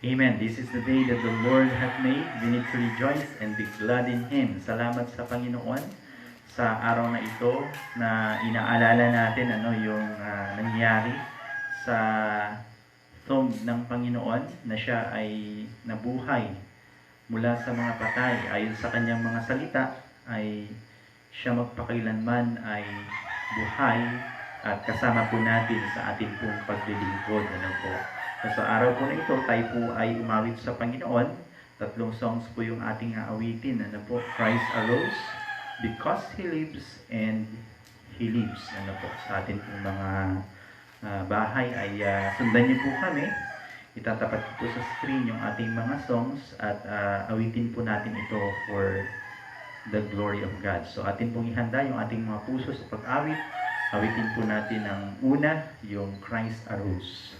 Amen. This is the day that the Lord hath made. We need to rejoice and be glad in Him. Salamat sa Panginoon sa araw na ito na inaalala natin yung nangyari sa tomb ng Panginoon na siya ay nabuhay mula sa mga patay. Ayon sa kanyang mga salita ay siya magpakailanman ay buhay at kasama po natin sa ating pong paglilingkod. So, sa araw po na ito, tayo po ay umawit sa Panginoon. 3 songs po yung ating aawitin. Christ arose, because He lives, and He lives. Sa ating pong mga bahay ay sundan niyo po kami. Itatapat po sa screen yung ating mga songs at awitin po natin ito for the glory of God. So atin pong ihanda yung ating mga puso sa pag-awit. Awitin po natin ang una, yung Christ arose.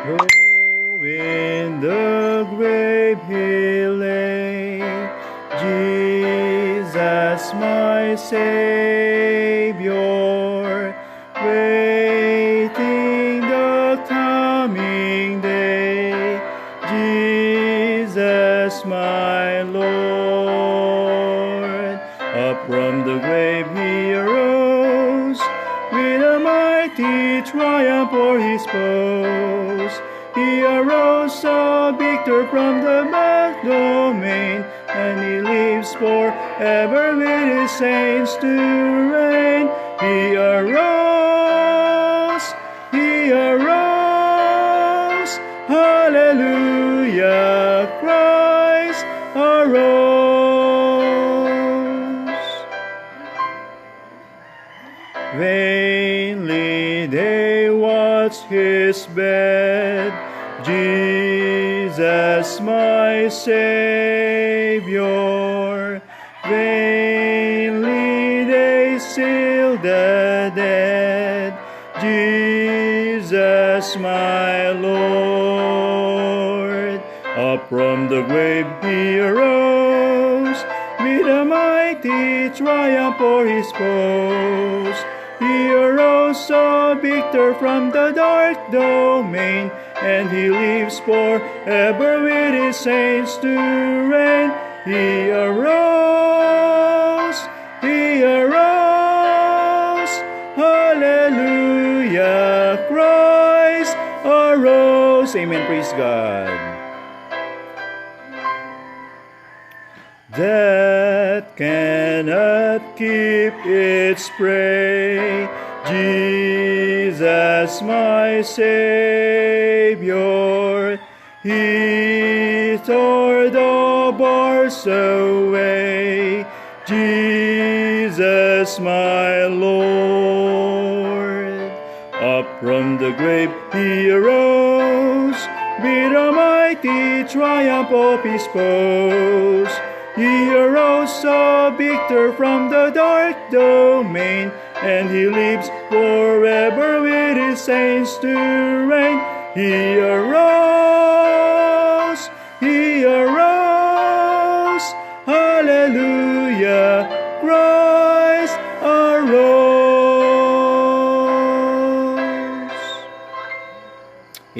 Though in the grave He lay, Jesus my Savior, waiting the coming day, Jesus my Lord. Up from the grave He arose, with a mighty triumph o'er His foes. He arose a victor from the back domain, and He lives forever with His saints to reign. He arose, hallelujah, Christ arose. Vainly they watched His bed, Jesus my Savior. Vainly they sealed the dead, Jesus my Lord. Up from the grave He arose, with a mighty triumph o'er His foes. He arose a victor from the dark domain, and He lives forever with His saints to reign. He arose, hallelujah, Christ arose. Amen, praise God. Death cannot keep its prey, Jesus my Savior. He tore the bars away, Jesus my Lord. Up from the grave He arose, with a mighty triumph of His foes. He arose a victor from the dark domain, and He lives forever with His saints to reign. He arose, hallelujah, Christ arose.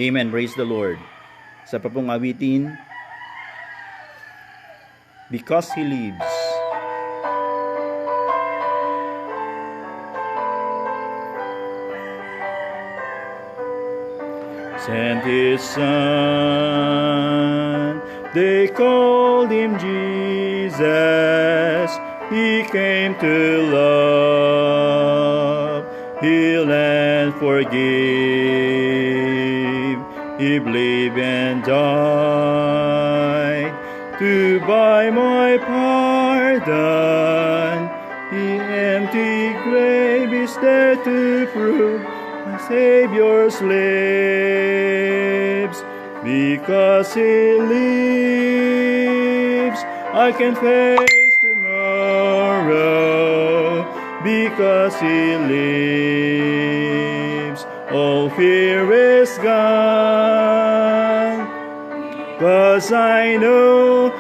Amen, praise the Lord. Sa papong awitin, because He lives. Sent His Son, they called Him Jesus. He came to love, heal and forgive. He believed and died to buy my pardon. The empty grave is there to prove my Savior's lips. Because He lives, I can face tomorrow because He lives. All fear is gone, 'cause I know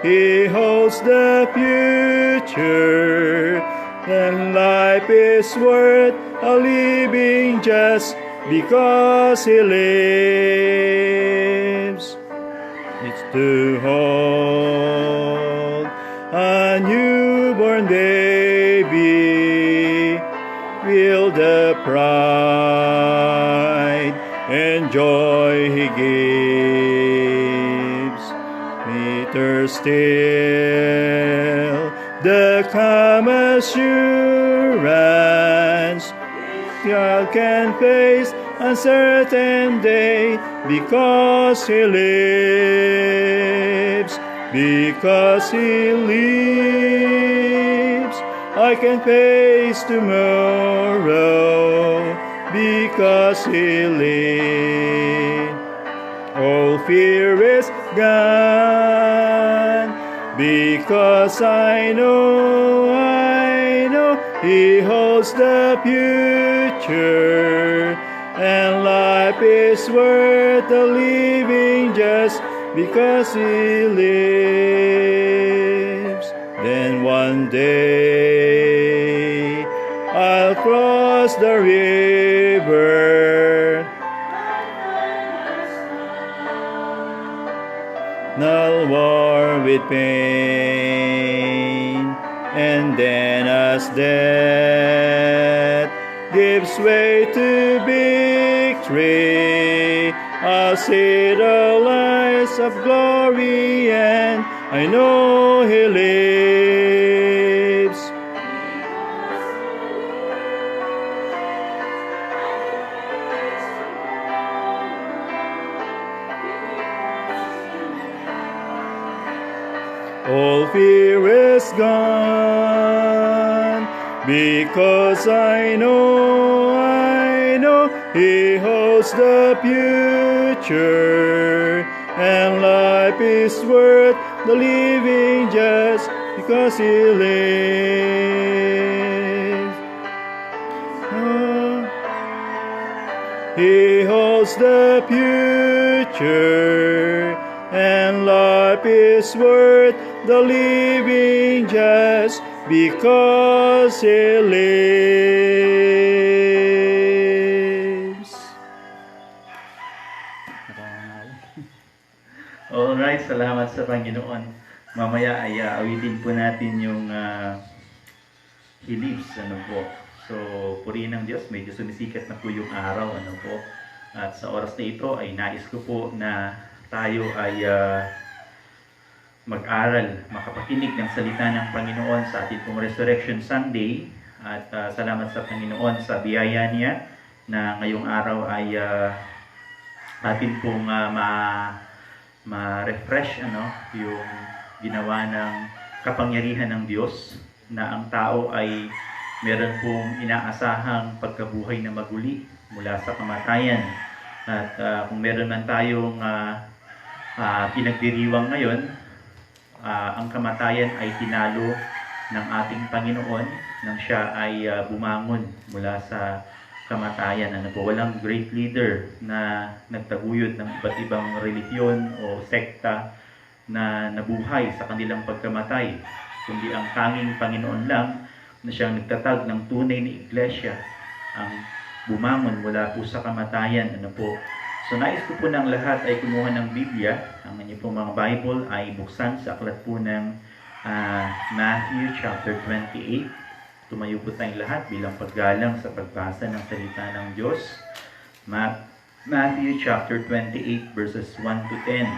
He holds the future, and life is worth a living just because He lives. It's to hold a newborn baby, feel the pride and joy He gives. Meter still the calm assurance, God can face uncertain day because He lives. Because He lives, I can face tomorrow because He lives. All fear is gone because I know He holds the future, and life is worth the living just because He lives. Then one day I'll cross the river, no war with pain, and then as death gives way to victory, I'll see the lights of glory, and I know He lives. All fear is gone because I know He holds the future, and life is worth the living just because He lives. Oh, He holds the future, and life is worth the living just because He lives. Alright, salamat sa Panginoon. Mamaya ay awitin po natin yung He lives, ano po. So, purihin ng Diyos, medyo sumisikat na po yung araw, ano po. At sa oras na ito ay nais ko po na tayo ay mag-aral, makapakinig ng salita ng Panginoon sa ating pong Resurrection Sunday. At salamat sa Panginoon sa biyaya niya na ngayong araw ay atin pong ma-refresh yung ginawa ng kapangyarihan ng Diyos, na ang tao ay meron pong inaasahang pagkabuhay na maguli mula sa kamatayan. At kung meron man tayong pinagdiriwang ngayon, ang kamatayan ay tinalo ng ating Panginoon nang siya ay bumangon mula sa kamatayan. Ano po, walang great leader na nagtaguyod ng iba't ibang relihiyon o sekta na nabuhay sa kanilang pagkamatay, kundi ang tanging Panginoon lang na siyang nagtatag ng tunay na iglesia ang bumangon mula po sa kamatayan. Ano po, so nais ko po ng lahat ay kumuha ng Biblia. Ang inyong pong mga Bible ay buksan sa aklat po ng Matthew chapter 28. Tumayo po tayong lahat bilang paggalang sa pagbasa ng salita ng Diyos. Matthew chapter 28 verses 1 to 10.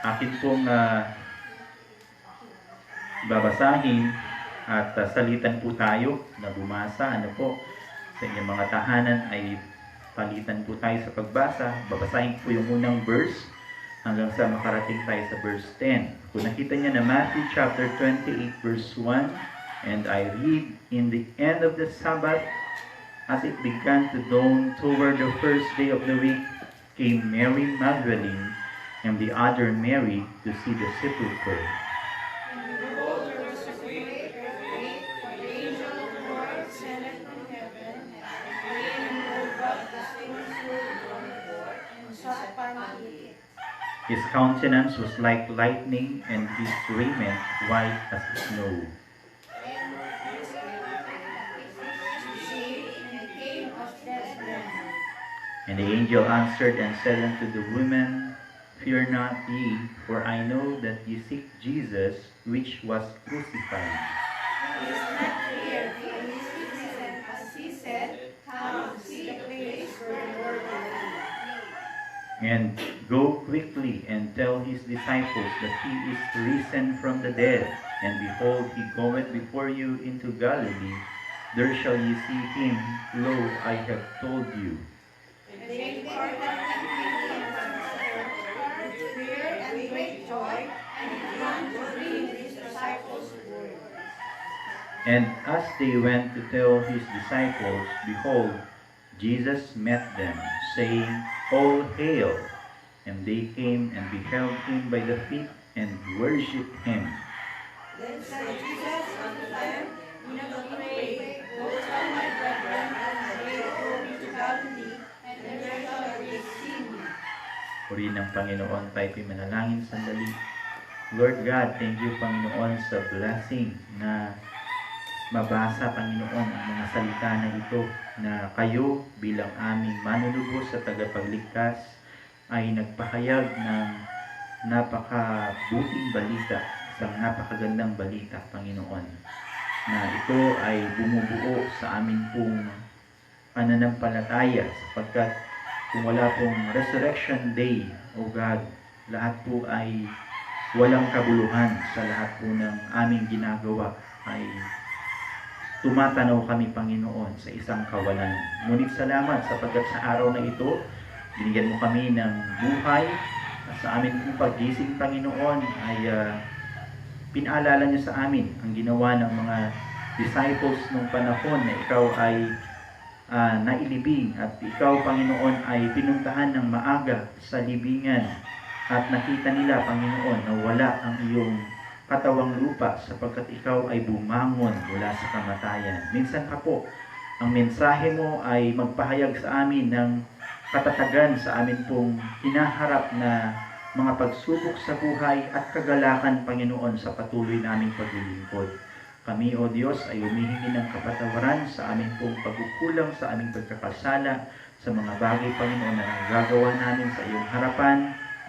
Akin pong babasahin at salitan po tayo na bumasa. Ano po, sa inyong mga tahanan ay palitan po tayo sa pagbasa. Babasahin po yung unang verse hanggang sa makarating tayo sa verse 10. Kung nakita niya na Matthew chapter 28 verse 1, and I read, "In the end of the Sabbath, as it began to dawn toward the first day of the week, came Mary Magdalene and the other Mary to see the sepulchre. And behold, there was a great earthquake, for the angel of the Lord descended from heaven, and lay and rolled back the things and sat upon it. His countenance was like lightning, and his raiment white as snow. And the angel answered and said unto the women, Fear not ye, for I know that ye seek Jesus, which was crucified. He is not here, for he is risen, as he said, come see the place where the Lord lay. And go quickly and tell his disciples that he is risen from the dead. And behold, he goeth before you into Galilee. There shall ye see him. Lo, I have told you. And they departed and came with fear and great joy, and began to bring his disciples word. And as they went to tell his disciples, behold, Jesus met them, saying, All hail! And they came and beheld him by the feet, and worshipped him. Then said Jesus unto them, Do not pray, go tell my brethren that they go into Galilee, and there shall they see me. Purihin ng Panginoon, tayo manalangin sandali. Lord God, thank you, Panginoon, sa blessing na mabasa, Panginoon, ang mga salita na ito, na kayo bilang aming manunubos sa tagapagligtas ay nagpahayag ng napakabuting balita, isang napakagandang balita, Panginoon, na ito ay bumubuo sa amin pong pananampalataya, sapagkat kung wala pong Resurrection Day, O God, lahat po ay walang kabuluhan sa lahat po ng aming ginagawa, ay tumatanaw kami, Panginoon, sa isang kawalan. Ngunit salamat sapagkat sa araw na ito, binigyan mo kami ng buhay. At sa amin pong paggising, Panginoon, ay pinaalala niyo sa amin ang ginawa ng mga disciples nung panahon na ikaw ay nailibing at ikaw, Panginoon, ay pinuntahan ng maaga sa libingan at nakita nila, Panginoon, na wala ang iyong katawang lupa sapagkat ikaw ay bumangon mula sa kamatayan. Minsan pa po, ang mensahe mo ay magpahayag sa amin ng katatagan sa amin pong hinaharap na mga pagsubok sa buhay at kagalakan, Panginoon, sa patuloy naming paglilingkod. Kami, O Diyos, ay humihingi ng kapatawaran sa aming pong pagkukulang, sa aming pagkakasala, sa mga bagay, Panginoon, na nagagawa namin sa iyong harapan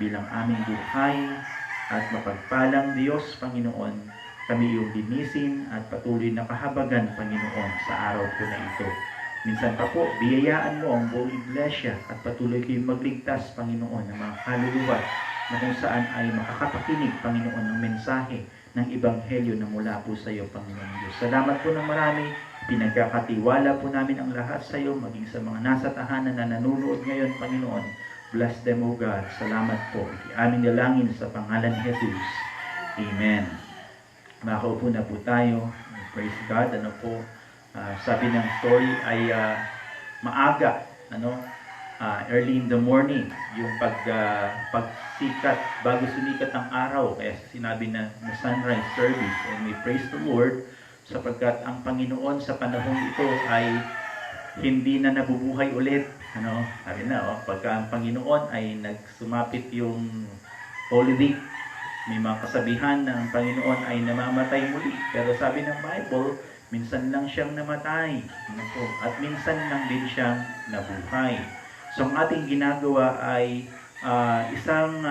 bilang aming buhay. At mapagpalang Diyos, Panginoon, kami iyong linisin at patuloy na kahabagan, Panginoon, sa araw po na ito. Minsan pa po, biyayaan mo ang buong iglesia at patuloy kayong magligtas, Panginoon, ng mga kaluluwa na kung saan ay makakapakinig, Panginoon, ng mensahe ng Ebanghelyo na mula po sa iyo, Panginoon Diyos. Salamat po ng marami. Pinagkakatiwala po namin ang lahat sa iyo, maging sa mga nasa tahanan na nanonood ngayon, Panginoon. Bless them, O God. Salamat po. Aming dalangin sa pangalan ni Jesus. Amen. Makaupo na po tayo. Praise God. Ano po, sabi ng story ay maaga, early in the morning, yung pagsikat, bago sumikat ang araw, kaya sinabi na sunrise service. And we praise the Lord sapagkat ang Panginoon sa panahong ito ay hindi na nabubuhay ulit. Sabi na, pagka ang Panginoon ay nagsumapit yung Holy Week, may mga kasabihan na ang Panginoon ay namamatay muli. Pero sabi ng Bible, minsan lang siyang namatay. At minsan lang din siyang nabuhay. So ang ating ginagawa ay isang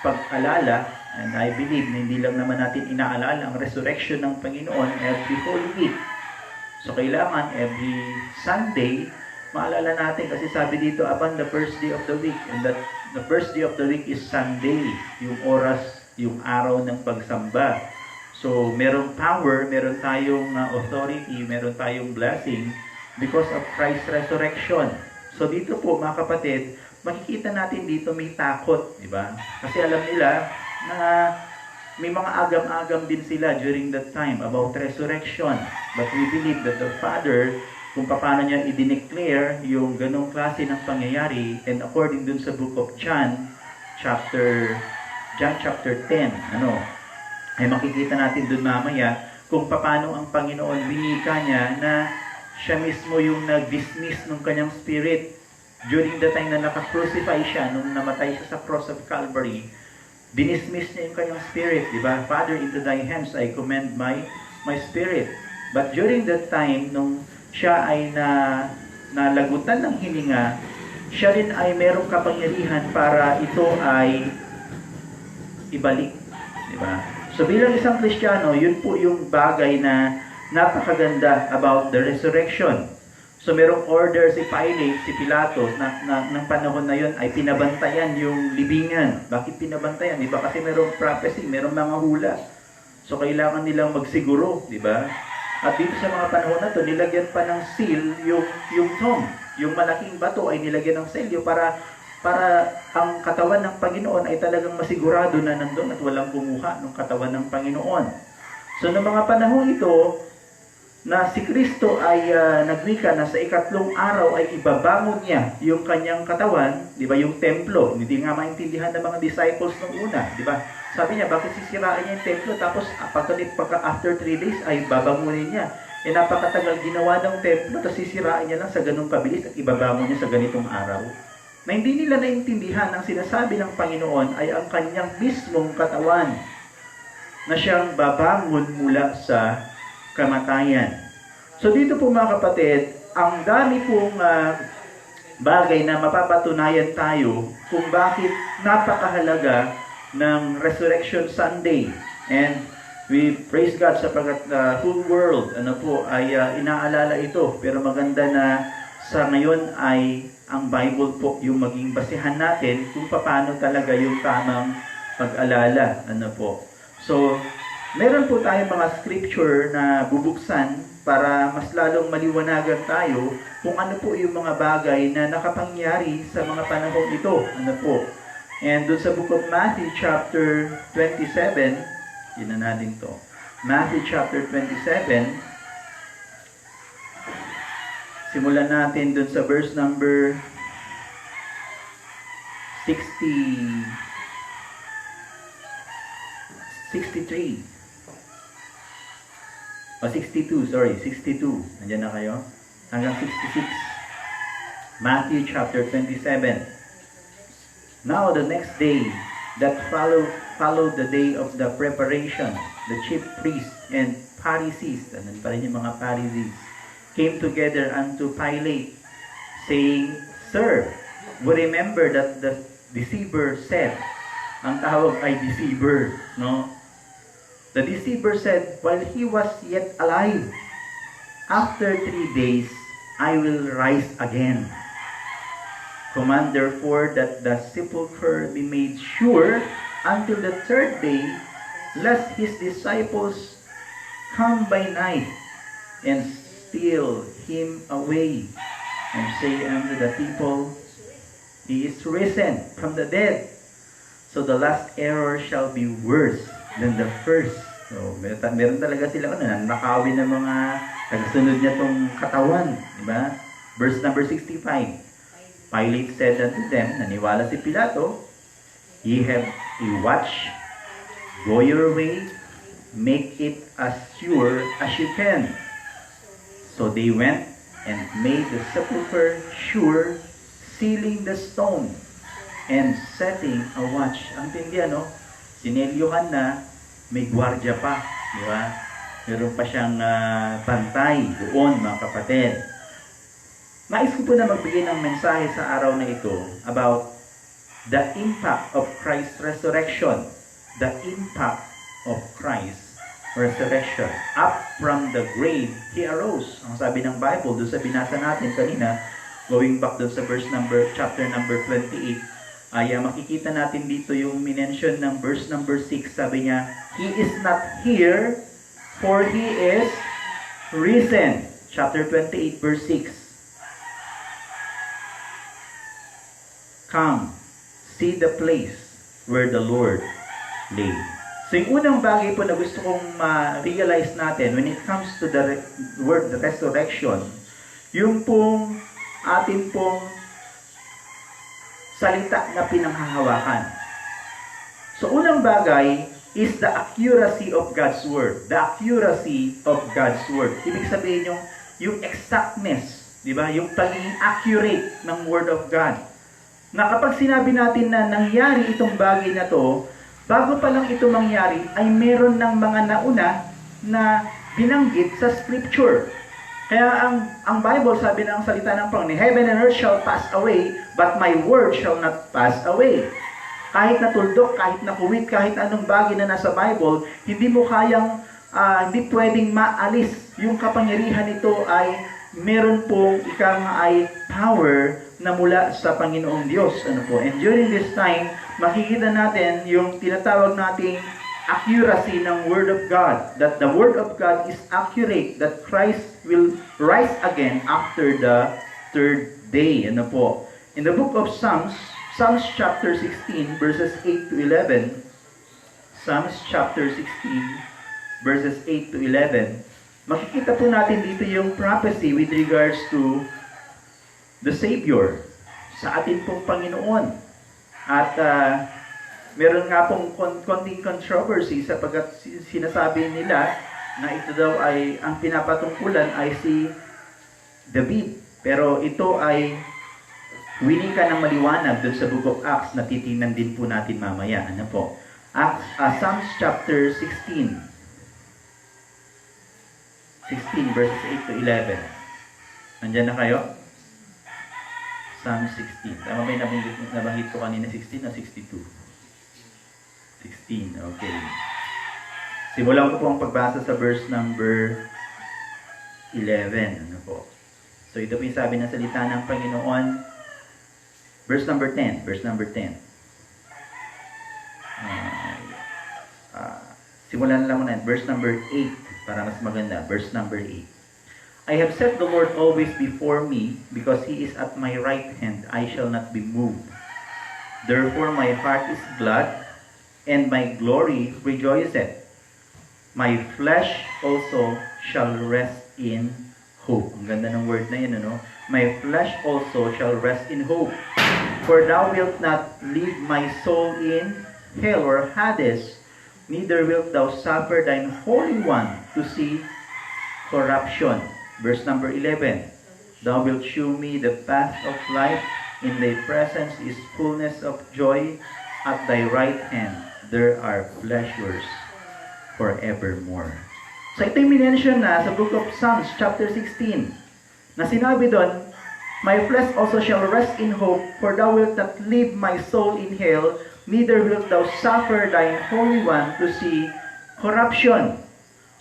pag-alala, and I believe na hindi lang naman natin inaalala ang resurrection ng Panginoon every Holy Week. So kailangan every Sunday, maalala natin kasi sabi dito upon the first day of the week, and that the first day of the week is Sunday, yung oras, yung araw ng pagsamba. So merong power, meron tayong authority, meron tayong blessing because of Christ's resurrection. So dito po, mga kapatid, makikita natin dito may takot, di ba? Kasi alam nila na may mga agam-agam din sila during that time about resurrection. But we believe that the Father kung paano niya i-declare yung ganong klase ng pangyayari, and according dun sa book of John chapter 10, ay makikita natin dun mamaya kung paano ang Panginoon winika niya na siya mismo yung nag-dismiss ng kanyang spirit during the time na naka-crucify siya, nung namatay siya sa cross of Calvary. Dinismiss niya yung kanyang spirit, di ba? Father, into thy hands I commend my spirit. But during that time, nung siya ay nalagutan ng hininga, siya rin ay merong kapangyarihan para ito ay ibalik, di ba? So bilang isang Kristiyano, yun po yung bagay na napakaganda about the resurrection. So merong order si Pilate, si Pilatos, na ng panahon na yun ay pinabantayan yung libingan. Bakit pinabantayan? Di ba? Kasi merong prophecy, merong mga hula. So kailangan nilang magsiguro, di ba? At dito sa mga panahon na to, nilagyan pa ng seal yung tomb. Yung malaking bato ay nilagyan ng selyo para ang katawan ng Panginoon ay talagang masigurado na nandun at walang kumuha ng katawan ng Panginoon. So noong mga panahon ito, na si Kristo ay nagwika na sa ikatlong araw ay ibabangon niya yung kanyang katawan, di ba, yung templo. Hindi nga maintindihan ng mga disciples nung una, di ba? Sabi niya, bakit sisirain niya yung templo? Tapos after 3 days ay babangunin niya. Napakatagal ginawa ng templo, tapos sisirain niya lang sa ganung kabilis at ibabangon niya sa ganitong araw. Na hindi nila naintindihan ang sinasabi ng Panginoon ay ang kanyang mismong katawan na siyang babangon mula sa kamatayan. So dito po mga kapatid, ang dami pong bagay na mapapatunayan tayo kung bakit napakahalaga ng Resurrection Sunday. And we praise God sapagkat whole world ay inaalala ito. Pero maganda na sa ngayon ay ang Bible po yung maging basihan natin kung paano talaga yung tamang pag-alala. So, meron po tayong mga scripture na bubuksan para mas lalong maliwanagan tayo kung ano po yung mga bagay na nakapangyari sa mga panahon ito. And doon sa book of Matthew chapter 27, yun na natin to. Matthew chapter 27, simulan natin doon sa verse number 63. 62. Nandiyan na kayo? Hanggang 66. Matthew chapter 27. Now the next day that followed the day of the preparation, the chief priests and Pharisees, ano pa rin yung mga Pharisees, came together unto Pilate, saying, Sir, we remember that the deceiver said, ang tawag ay deceiver, no? The deceiver said, while he was yet alive, after 3 days, I will rise again. Command therefore that the sepulchre be made sure until the 3rd day, lest his disciples come by night and steal him away, and say unto the people, He is risen from the dead. So the last error shall be worse than the first. So meron talaga sila nakawin ng mga tagasunod niya tong katawan, di ba? Verse number 65. Pilate said unto them, naniwala si Pilato, Ye have a watch, go your way, make it as sure as you can. So they went and made the sepulchre sure, sealing the stone and setting a watch. Ang tindi, sinelyuhan na, may gwardiya pa, di ba? Meron pa siyang bantay doon, mga kapatid. Nais ko po na magbigay ng mensahe sa araw na ito about the impact of Christ's resurrection. The impact of Christ's resurrection. Up from the grave, He arose. Ang sabi ng Bible, doon sa binasa natin kanina, going back doon sa chapter number 28, ay makikita natin dito yung minention ng verse number 6. Sabi niya, He is not here, for He is risen. Chapter 28, verse 6. Come, see the place where the Lord lay. So yung unang bagay po na gusto kong ma-realize natin when it comes to the word resurrection, yung pong atin pong salita na pinanghahawakan. So, unang bagay is the accuracy of God's Word. The accuracy of God's Word. Ibig sabihin yung exactness, di ba? Yung pagiging accurate ng Word of God. Na kapag sinabi natin na nangyari itong bagay na to, bago pa lang ito mangyari, ay meron ng mga nauna na binanggit sa Scripture. Kaya ang Bible, sabi ng salita ng Panginoon, heaven and earth shall pass away, but my word shall not pass away. Kahit na tuldok, kahit na kuwit, kahit anong bagay na nasa Bible, hindi mo kayang, hindi pwedeng maalis. Yung kapangyarihan nito ay meron pong ay power na mula sa Panginoong Diyos. Ano po? And during this time, makikita natin yung tinatawag nating accuracy ng Word of God. That the Word of God is accurate. That Christ will rise again after the third day. Ano po? In the book of Psalms chapter 16, verses 8 to 11, Psalms chapter 16, verses 8 to 11, makikita po natin dito yung prophecy with regards to the Savior sa atin pong Panginoon. At meron nga pong konting controversy sapagkat sinasabi nila na ito daw ay, ang pinapatungkulan ay si David. Pero ito ay winika ng maliwanag doon sa Book of Acts na titingnan din po natin mamaya. Ano po? Psalms chapter 16. 16 verses 8 to 11. Nandyan na kayo? Psalm 16. Tama ba yung nabanggit ko kanina 16 o 62? 16, okay. Simulan ko po ang pagbasa sa verse number 11. Ano po? So ito po yung sabi ng salita ng Panginoon. Verse number 10. Verse number 10. Simulan lang muna. Verse number 8 para mas maganda. Verse number 8. I have set the Lord always before me, because He is at my right hand, I shall not be moved. Therefore my heart is glad, and my glory rejoiceth. My flesh also shall rest in hope. Ang ganda ng word na yun, ano? My flesh also shall rest in hope. For thou wilt not leave my soul in hell or Hades, neither wilt thou suffer thine Holy One to see corruption. Verse number 11. Thou wilt shew me the path of life. In thy presence is fullness of joy. At thy right hand there are pleasures forevermore. So ito yung minention na sa book of Psalms chapter 16. Na sinabi doon, my flesh also shall rest in hope, for thou wilt not leave my soul in hell, neither wilt thou suffer thine Holy One to see corruption.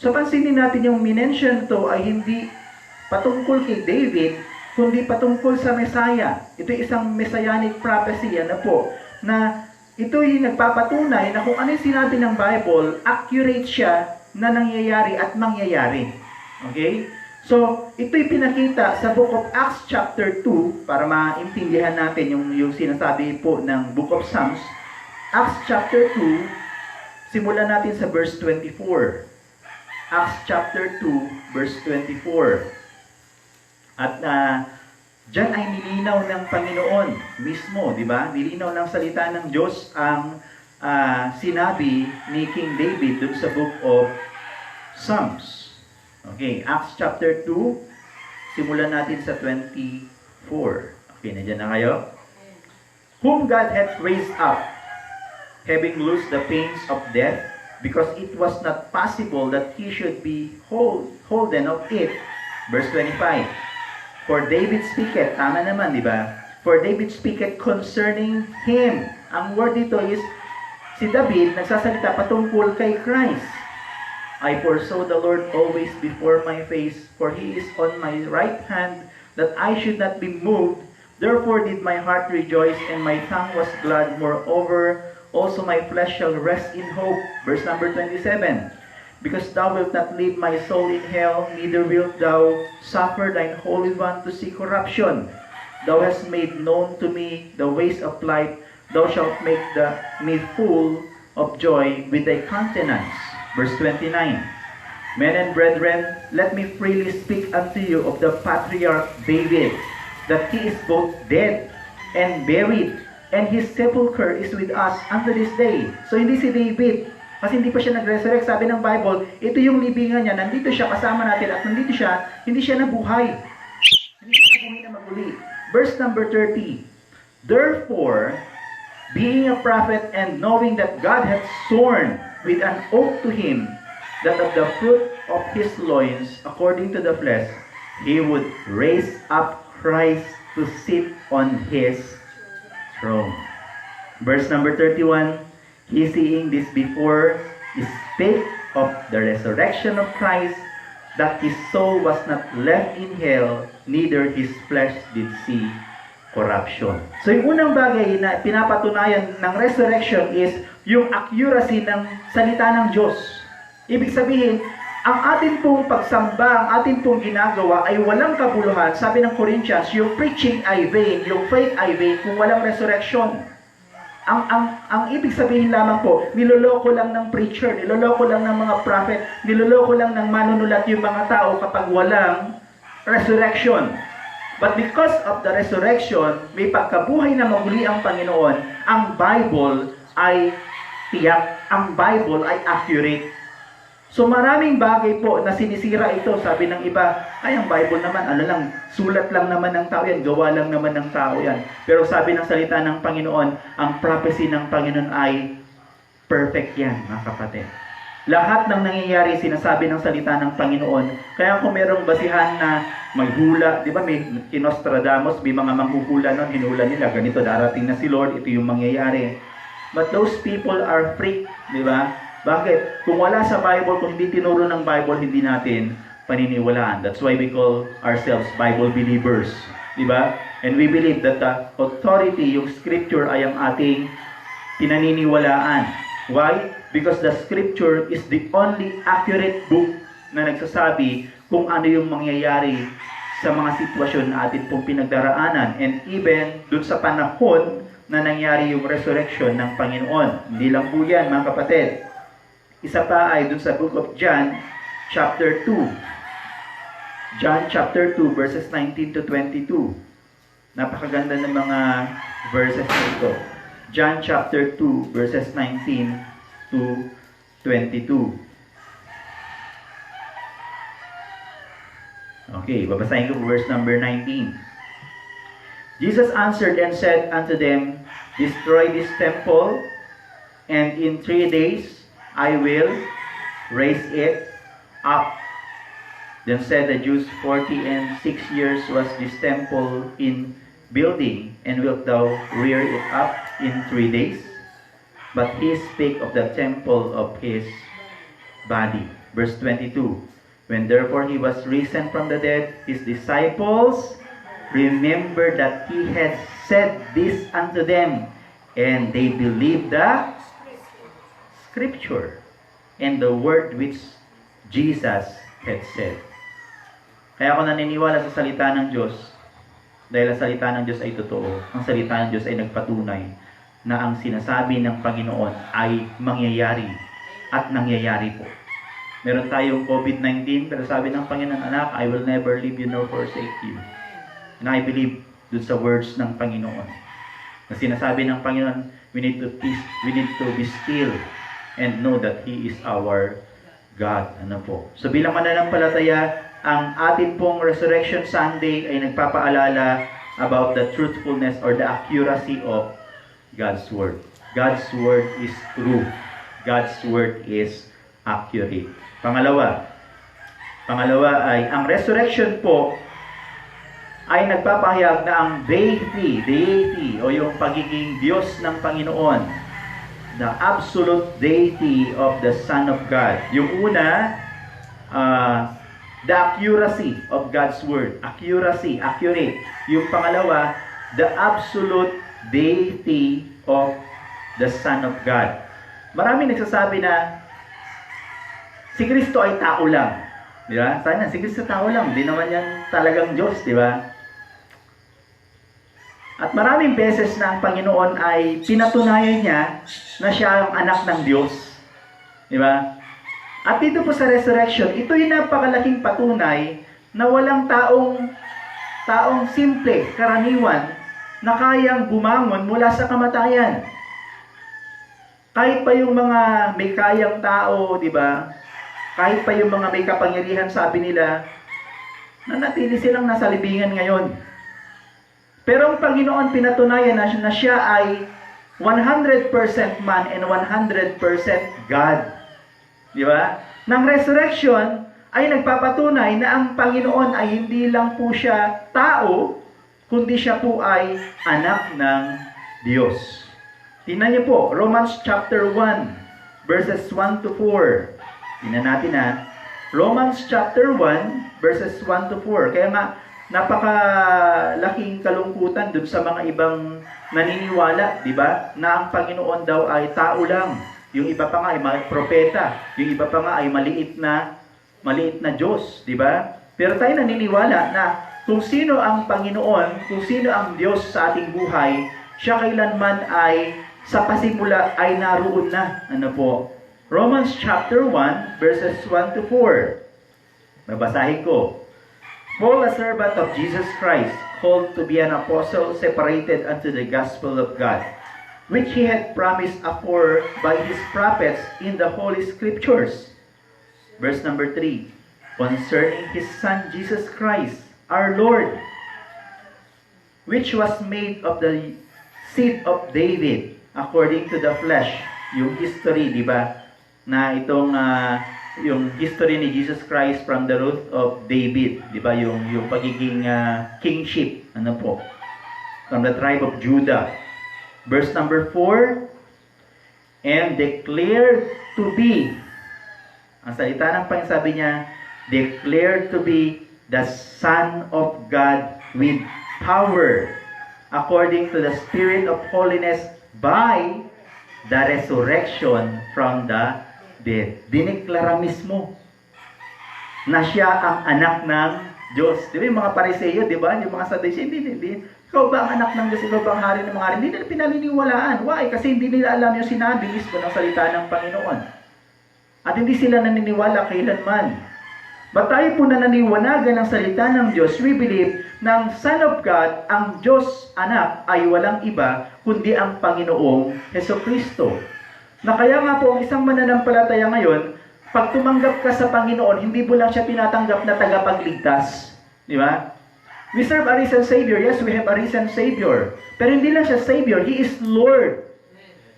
So pansinin natin yung minention to ay hindi patungkol kay David, kundi patungkol sa Messiah. Ito ay isang messianic prophecy, ano po, na ito yung nagpapatunay na kung ano yung sinabi ng Bible, accurate siya na nangyayari at mangyayari. Okay? So, ito'y pinakita sa Book of Acts chapter 2 para maintindihan natin yung sinasabi po ng Book of Psalms. Acts chapter 2, simulan natin sa verse 24. Acts chapter 2, verse 24. At dyan ay nilinaw ng Panginoon mismo, di ba? Nilinaw ng salita ng Diyos ang sinabi ni King David dun sa Book of Psalms. Okay, Acts chapter 2, simulan natin sa 24. Okay, nandiyan na kayo? Whom God hath raised up, having loosed the pains of death, because it was not possible that he should be holden of it. Verse 25. For David speaketh, tama naman, di ba? For David speaketh concerning him. Ang word dito is, si David nagsasalita patungkol kay Christ. I foresaw the Lord always before my face, for He is on my right hand, that I should not be moved. Therefore did my heart rejoice, and my tongue was glad. Moreover, also my flesh shall rest in hope. Verse number 27. Because thou wilt not leave my soul in hell, neither wilt thou suffer thine Holy One to see corruption. Thou hast made known to me the ways of life. Thou shalt make me full of joy with thy countenance. Verse 29. Men and brethren, let me freely speak unto you of the patriarch David, that he is both dead and buried, and his sepulchre is with us unto this day. So hindi si David, kasi hindi pa siya nag-resurrect. Sabi ng Bible, ito yung libingan niya, nandito siya kasama natin, at nandito siya, hindi siya nabuhay. Hindi siya nabuhay na maguli. Verse number 30. Therefore, being a prophet and knowing that God hath sworn with an oath to him, that of the fruit of his loins, according to the flesh, he would raise up Christ to sit on his throne. Verse number 31, he seeing this before, spake of the resurrection of Christ, that his soul was not left in hell, neither his flesh did see corruption. So yung unang bagay na pinapatunayan ng resurrection is yung accuracy ng salita ng Diyos. Ibig sabihin, ang atin pong pagsamba, ang atin pong ginagawa ay walang kabuluhan. Sabi ng Corinthians, yung preaching ay vain, yung faith ay vain kung walang resurrection. Ang ibig sabihin lamang po, niloloko lang ng preacher, niloloko lang ng mga prophet, niloloko lang ng manunulat yung mga tao kapag walang resurrection. But because of the resurrection, may pagkabuhay na maguli ang Panginoon, ang Bible ay tiyak, ang Bible ay accurate. So maraming bagay po na sinisira ito. Sabi ng iba, ay ang Bible naman, ano lang, sulat lang naman ng tao yan, gawa lang naman ng tao yan. Pero sabi ng salita ng Panginoon, ang prophecy ng Panginoon ay perfect yan, mga kapatid. Lahat ng nangyayari, sinasabi ng salita ng Panginoon. Kaya kung merong basihan na may hula, di ba may Nostradamus, may mga manghuhula nun, hinula nila, ganito, darating na si Lord, ito yung mangyayari. But those people are freak, di ba? Bakit? Kung wala sa Bible, kung hindi tinuro ng Bible, hindi natin paniniwalaan. That's why we call ourselves Bible believers. Diba? And we believe that the authority, yung scripture ay ang ating pinaniniwalaan. Why? Because the scripture is the only accurate book na nagsasabi kung ano yung mangyayari sa mga sitwasyon na atin pong pinagdaraanan. And even dun sa panahon na nangyari yung resurrection ng Panginoon. Hindi lang po yan, mga kapatid. Isa pa ay dun sa book of John, chapter 2. John chapter 2, verses 19 to 22. Napakaganda ng mga verses nito. John chapter 2, verses 19 to 22. Okay, babasahin ko po verse number 19. Jesus answered and said unto them, destroy this temple, and in 3 days I will raise it up. Then said the Jews, 46 years was this temple in building, and wilt thou rear it up in 3 days? But he spake of the temple of his body. Verse 22. When therefore he was risen from the dead, his disciples remembered that he had said this unto them, and they believed the Scripture and the word which Jesus had said. Kaya ako naniniwala sa salita ng Diyos, dahil ang salita ng Diyos ay totoo. Ang salita ng Diyos ay nagpatunay na ang sinasabi ng Panginoon ay mangyayari at nangyayari po. Meron tayong COVID-19, pero sabi ng Panginoon, anak, I will never leave you nor forsake you. And I believe dun sa words ng Panginoon. Na sinasabi ng Panginoon, we need to be still and know that He is our God. Ano po? So bilang mananampalataya, ang atin pong Resurrection Sunday ay nagpapaalala about the truthfulness or the accuracy of God's Word. God's Word is true. God's Word is accurate. Pangalawa ay ang resurrection po ay nagpapahayag na ang deity o yung pagiging Diyos ng Panginoon, the absolute deity of the Son of God. Yung una, the accuracy of God's Word. Accuracy, accurate. Yung pangalawa, the absolute deity of the Son of God. Maraming nagsasabi na si Kristo ay tao lang. Di ba? Sana, si Kristo tao lang. Di naman yan talagang Diyos, di ba? At maraming beses na ang Panginoon ay pinatunayan niya na siya ang anak ng Diyos. Di ba? At dito po sa resurrection, ito yung napakalaking patunay na walang taong simple, karaniwan, na kayang bumangon mula sa kamatayan. Kahit pa yung mga may kayang tao, di ba? Kahit pa yung mga may kapangyarihan, sabi nila, nanatili silang nasa libingan ngayon. Pero ang Panginoon pinatunayan na siya ay 100% man and 100% God. Di ba? Nang resurrection ay nagpapatunay na ang Panginoon ay hindi lang po siya tao, kundi siya po ay anak ng Diyos. Tingnan niyo po, Romans chapter 1, verses 1 to 4. Tingnan natin ha. Romans chapter 1, verses 1 to 4. Kaya nga, napakalaking kalungkutan dun sa mga ibang naniniwala, di ba? Na ang Panginoon daw ay tao lang. Yung iba pa nga ay propeta, yung iba pa nga ay maliit na Diyos, di ba? Pero tayo naniniwala na kung sino ang Panginoon, kung sino ang Diyos sa ating buhay, siya kailanman ay sa pasimula ay naroon na. Ano po? Romans chapter 1, verses 1 to 4. Babasahin ko. Paul, a servant of Jesus Christ, called to be an apostle, separated unto the gospel of God, which he had promised afore by his prophets in the Holy Scriptures. Verse number 3, concerning his Son Jesus Christ, our Lord, which was made of the seed of David, according to the flesh. Yung history, di ba? Na itong, yung history ni Jesus Christ from the root of David, di ba? Yung pagiging kingship, ano po? From the tribe of Judah. Verse number 4, and declared to be, ang salita ng Panginoon, sabi niya, declared to be the Son of God with power, according to the Spirit of holiness, by the resurrection from the dead. Diniklara mismo na siya ang anak ng Diyos. Di ba yung mga Pariseo, di ba? Yung mga Sadduceo, hindi. Ikaw ba ang anak ng Diyos? Ikaw ba ang hari ng mga hari? Hindi nila pinaniniwalaan. Why? Kasi hindi nila alam yung sinabi mismo ng salita ng Panginoon. At hindi sila naniniwala kailanman. But tayo po na naniniwanagan ng salita ng Diyos, we believe na ang Son of God, ang Diyos anak, ay walang iba, kundi ang Panginoong Hesukristo. Na kaya nga po, ang isang mananampalataya ngayon, pag tumanggap ka sa Panginoon, hindi mo lang siya tinatanggap na tagapagligtas. Di ba? We serve a risen Savior. Yes, we have a risen Savior. Pero hindi lang siya Savior, He is Lord.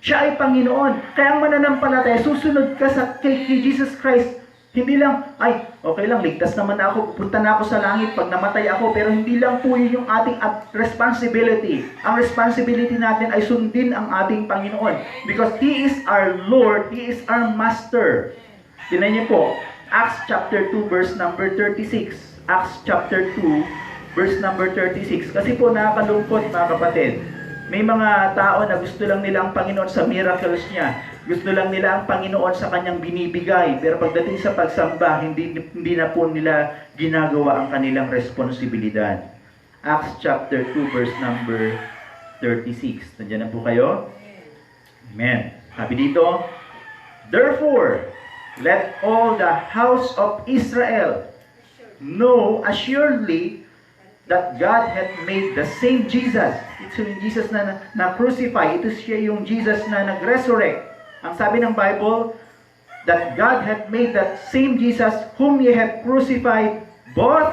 Siya ay Panginoon. Kaya ang mananampalataya, susunod ka kay Jesus Christ. Hindi lang, ay, okay lang, ligtas naman ako, punta na ako sa langit pag namatay ako, pero hindi lang po yun yung ating responsibility. Ang responsibility natin ay sundin ang ating Panginoon. Because He is our Lord, He is our Master. Tingnan niyo po, Acts chapter 2, verse number 36. Acts chapter 2, verse number 36. Kasi po nakakalungkot, mga kapatid. May mga tao na gusto lang nila ang Panginoon sa miracles niya. Gusto lang nila ang Panginoon sa kanyang binibigay. Pero pagdating sa pagsamba, hindi na po nila ginagawa ang kanilang responsibilidad. Acts chapter 2, verse number 36. Nandiyan na po kayo? Amen. Sabi dito, therefore, let all the house of Israel know assuredly that God hath made the same Jesus. Ito yung Jesus na crucify. Ito siya yung Jesus na nag-resurrect. Ang sabi ng Bible, that God hath made that same Jesus whom ye have crucified, both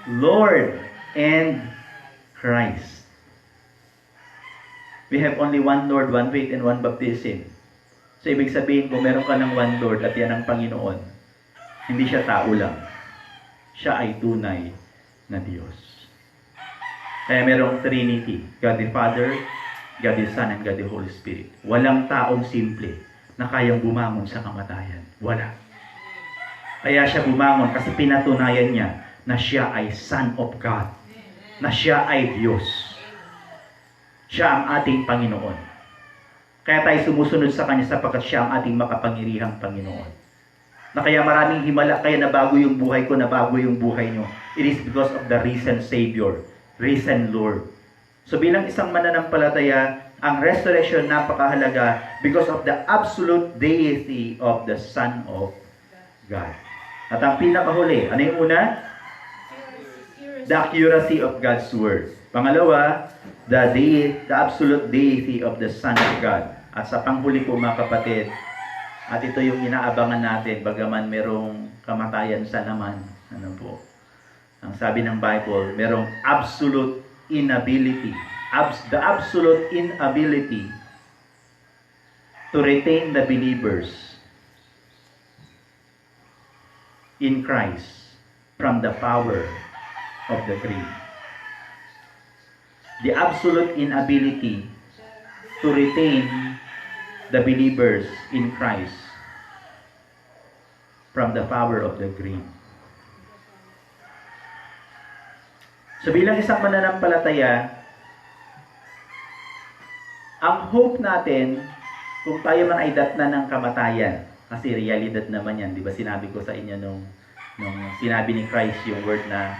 Lord and Christ. We have only one Lord, one faith, and one baptism. So, ibig sabihin, kung meron ka ng one Lord at yan ang Panginoon, hindi siya tao lang. Siya ay tunay na Diyos. Kaya merong Trinity, God the Father, God the Son, and God the Holy Spirit. Walang taong simple na kayang bumangon sa kamatayan. Wala. Kaya siya bumangon kasi pinatunayan niya na siya ay Son of God. Na siya ay Diyos. Siya ang ating Panginoon. Kaya tayo sumusunod sa Kanya sapagkat siya ang ating makapangyarihang Panginoon. Na kaya maraming himala, kaya nabago yung buhay ko, nabago yung buhay nyo. It is because of the risen Savior, risen Lord. So bilang isang mananampalataya, ang resurrection napakahalaga because of the absolute deity of the Son of God. At ang pinakahuli, ano yung una? The accuracy of God's Word. Pangalawa, the absolute deity of the Son of God. At sa panghuli po mga kapatid, at ito yung inaabangan natin, bagaman merong kamatayan sa laman. Ano po? Ang sabi ng Bible, merong absolute inability. The absolute inability to retain the believers in Christ from the power of the grave. The absolute inability to retain the believers in Christ from the power of the grave. So bilang isang mananampalataya, ang hope natin, kung tayo man ay datnan ng kamatayan, kasi realidad naman yan, di ba sinabi ko sa inyo nung sinabi ni Christ yung word na,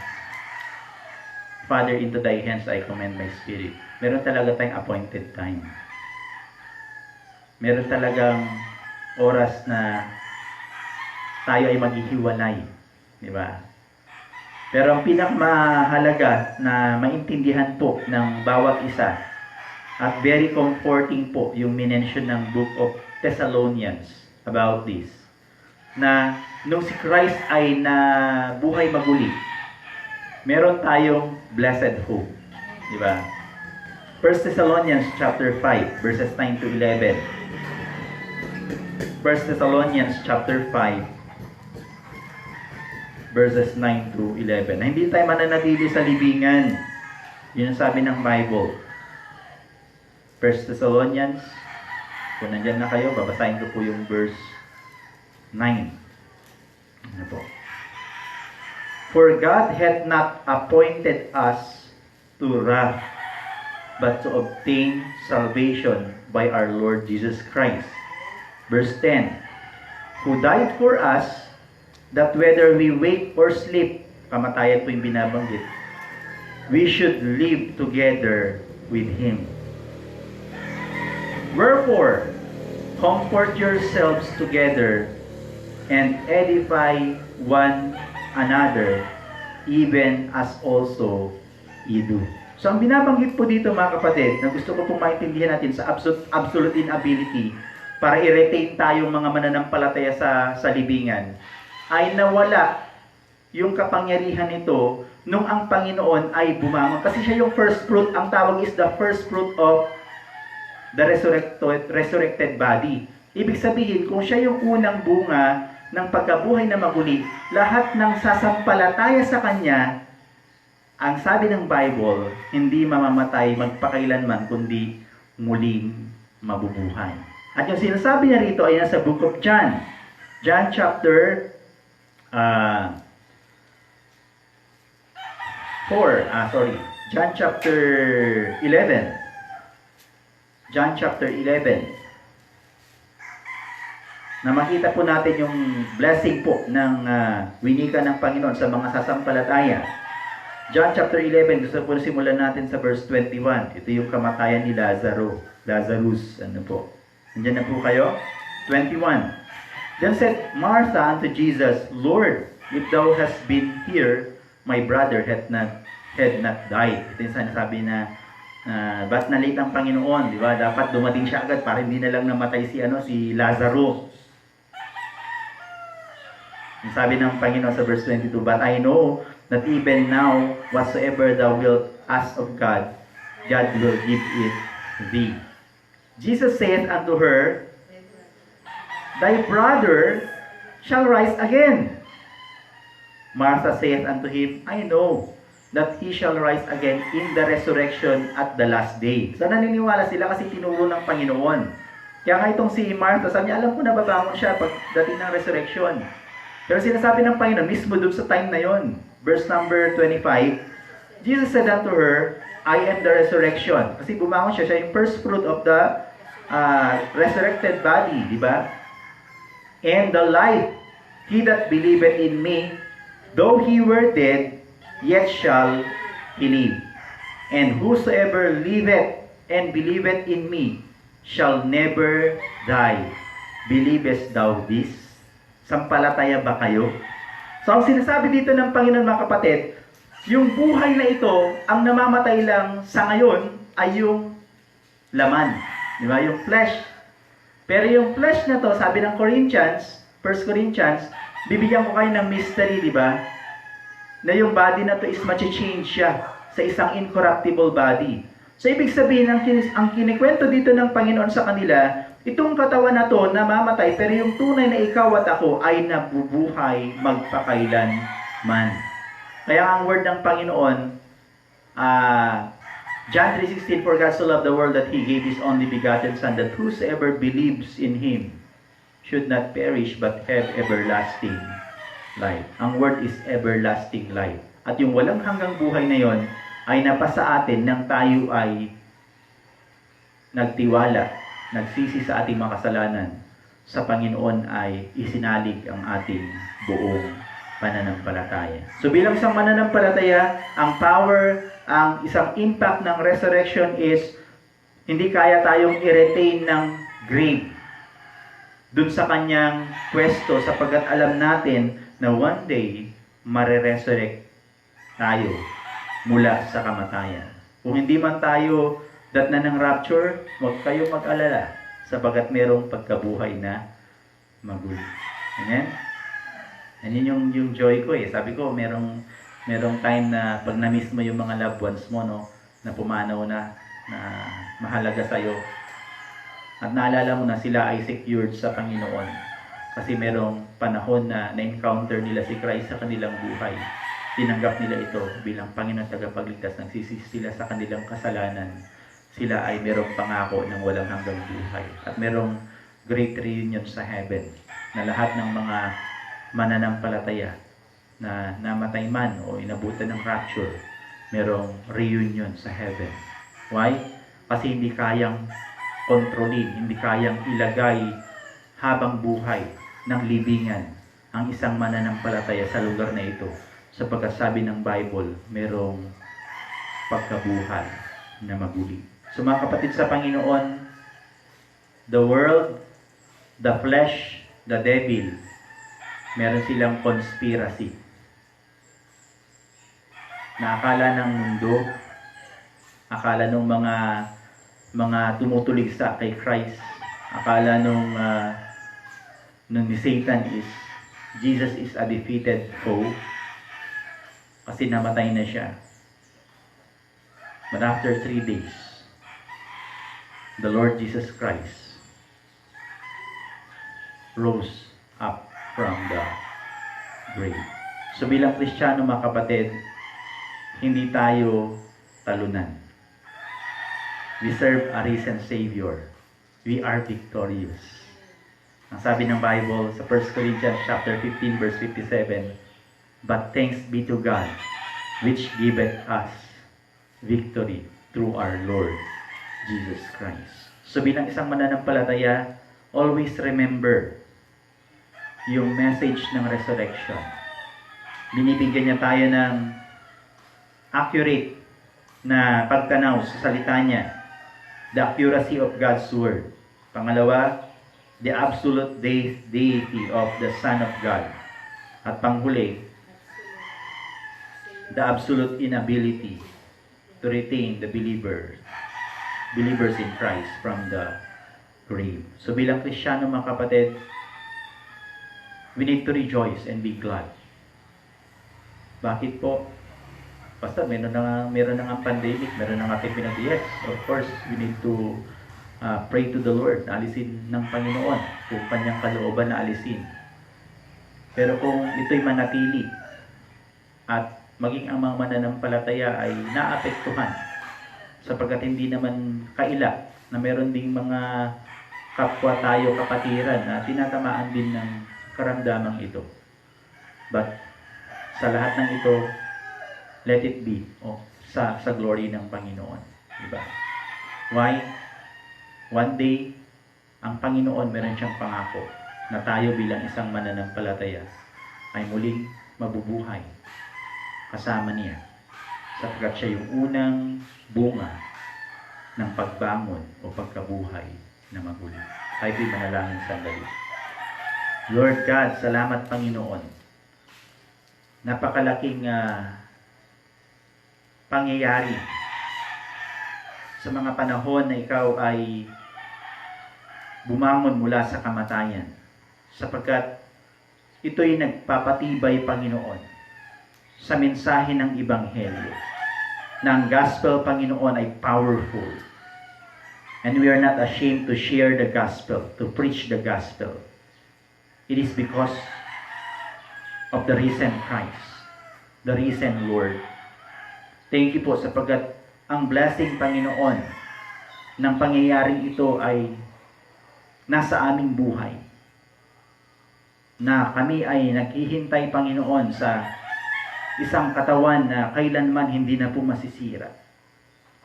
Father, into thy hands I commend my spirit. Meron talaga tayong appointed time. Meron talagang oras na tayo ay maghihiwalay. Di ba? Pero ang pinakamahalaga na maintindihan po ng bawat isa, at very comforting po yung minention ng Book of Thessalonians about this, na nung si Christ ay nabuhay maguli, meron tayong blessed hope. Di ba? 1 Thessalonians chapter 5, verses 9 to 11. 1 Thessalonians chapter 5, verses 9 to 11. Na hindi tayo mananatili sa libingan. Yun ang sabi ng Bible. 1 Thessalonians, kung nandyan na kayo, babasahin ko po yung verse 9. Ano po? For God hath not appointed us to wrath, but to obtain salvation by our Lord Jesus Christ. Verse 10, who died for us, that whether we wake or sleep, kamatayan po yung binabanggit, we should live together with Him. Wherefore, comfort yourselves together and edify one another, even as also ye do. So, ang binabanggit po dito mga kapatid, na gusto ko pong maintindihan natin sa absolute inability para i-retain tayong mga mananampalataya sa libingan, ay nawala yung kapangyarihan nito nung ang Panginoon ay bumangon. Kasi siya yung first fruit, ang tawag is the first fruit of the resurrected body. Ibig sabihin, kung siya yung unang bunga ng pagkabuhay na maguli, lahat ng sasampalataya sa Kanya, ang sabi ng Bible, hindi mamamatay magpakailanman, kundi muling mabubuhay. At yung sinasabi niya rito ay nasa Book of John. John chapter 4. John chapter 11. John chapter 11. Na makita po natin yung blessing po ng winika ng Panginoon sa mga sasampalataya. John chapter 11, gusto po simulan natin sa verse 21. Ito yung kamatayan ni Lazarus. Ano po? Nandiyan na po kayo? 21. Then said Martha unto Jesus, Lord, if thou hast been here, my brother had not died. Ito yung sinasabi na ba't na late ang Panginoon, di ba? Dapat dumating siya agad para hindi na lang namatay si Lazarus. Ang sabi ng Panginoon sa verse 22, but I know that even now, whatsoever thou wilt ask of God, God will give it thee. Jesus saith unto her, thy brother shall rise again. Martha saith unto him, I know that he shall rise again in the resurrection at the last day. So naniniwala sila kasi tinuro ng Panginoon. Kaya nga itong si Martha, sabi niya, alam ko na babangon siya pagdating ng resurrection. Pero sinasabi ng Panginoon, mismo doon sa time na yon, verse number 25, Jesus said unto her, I am the resurrection. Kasi bumangon siya, siya yung first fruit of the resurrected body, di ba? And the life, he that believeth in me, though he were dead, yet shall he live. And whosoever liveth and believeth in me shall never die. Believest thou this? Sampalataya ba kayo? So ang sinasabi dito ng Panginoon mga kapatid, yung buhay na ito, ang namamatay lang sa ngayon ay yung laman. Di ba? Yung flesh. Pero yung flesh na to, sabi ng Corinthians, 1 Corinthians, bibigyan ko kayo ng mystery, di ba? Na yung body na to is machi-change siya sa isang incorruptible body. So, ibig sabihin, ang kinikwento dito ng Panginoon sa kanila, itong katawan na to, namamatay, pero yung tunay na ikaw at ako ay nabubuhay magpakailanman. Kaya ang word ng Panginoon, John 3:16, for God so loved the world that He gave His only begotten Son, that whosoever believes in Him should not perish but have everlasting life. Ang word is everlasting life. At yung walang hanggang buhay na yon ay napasa atin nang tayo ay nagtiwala, nagsisi sa ating mga kasalanan. Sa Panginoon ay isinalig ang ating buong pananampalataya. So bilang isang mananampalataya, ang power, ang isang impact ng resurrection is hindi kaya tayong i-retain ng grave dun sa kanyang pwesto sapagkat alam natin na one day mare-resurrect tayo mula sa kamatayan. Kung hindi man tayo datnan ng rapture, huwag kayong mag-alala sapagkat merong pagkabuhay na maguli. Amen? Yan yung joy ko eh. Sabi ko, merong time na pag na-miss mo yung mga loved ones mo, no, na pumanaw na mahalaga sa'yo. At naalala mo na sila ay secured sa Panginoon. Kasi merong panahon na na-encounter nila si Christ sa kanilang buhay. Tinanggap nila ito bilang Panginoon tagapagligtas. Nagsisi sila sa kanilang kasalanan. Sila ay merong pangako ng walang hanggang buhay. At merong great reunion sa heaven na lahat ng mga mananampalataya na namatay man o inabutan ng rapture, merong reunion sa heaven. Why? Kasi hindi kayang kontrolin, hindi kayang ilagay habang buhay ng libingan ang isang mananampalataya sa lugar na ito. Sapagkat sabi ng Bible, merong pagkabuhay na maguli. So mga kapatid sa Panginoon, the world, the flesh, the devil, meron silang conspiracy. Na akala ng mundo, akala ng mga tumutuligsa kay Christ, akala nung ni Satan is Jesus is a defeated foe kasi namatay na siya. But after 3 days, the Lord Jesus Christ rose up from the grave. So bilang Kristiyano mga kapatid, hindi tayo talunan. We serve a risen Savior. We are victorious. Ang sabi ng Bible sa 1 Corinthians chapter 15 verse 57, but thanks be to God, which giveth us victory through our Lord Jesus Christ. So bilang isang mananampalataya, always remember yung message ng resurrection. Binibigyan niya tayo ng accurate na pagtanaw sa salita niya. The accuracy of God's Word. Pangalawa, the absolute deity of the Son of God. At panghuli, the absolute inability to retain the believers in Christ from the grave. So bilang Kristiyano mga kapatid, we need to rejoice and be glad. Bakit po? Basta meron na nga pandemic, meron na nga pinag yes, of course, we need to pray to the Lord, alisin ng Panginoon, kung kanyang kalooban na alisin. Pero kung ito'y manatili, at maging ang mga mananampalataya ay naapektuhan, sapagkat hindi naman kaila na meron ding mga kapwa tayo kapatiran na tinatamaan din ng karamdamang ito. But sa lahat ng ito, let it be sa glory ng Panginoon. Diba? Why? One day, ang Panginoon meron siyang pangako na tayo bilang isang mananampalataya ay muling mabubuhay kasama niya. Sapagkat siya yung unang bunga ng pagbangon o pagkabuhay na maguli. Tayo po'y manalangin sandali. Lord God, salamat Panginoon. Napakalaking pangyayari sa mga panahon na ikaw ay bumangon mula sa kamatayan, sapagkat ito'y nagpapatibay, Panginoon, sa mensahe ng Ebanghelyo, na ang gospel, Panginoon, ay powerful. And we are not ashamed to share the gospel, to preach the gospel. It is because of the risen Christ, the risen Lord. Thank you po sapagkat ang blessing, Panginoon, ng pangyayaring ito ay nasa aming buhay. Na kami ay naghihintay, Panginoon, sa isang katawan na kailanman hindi na po masisira.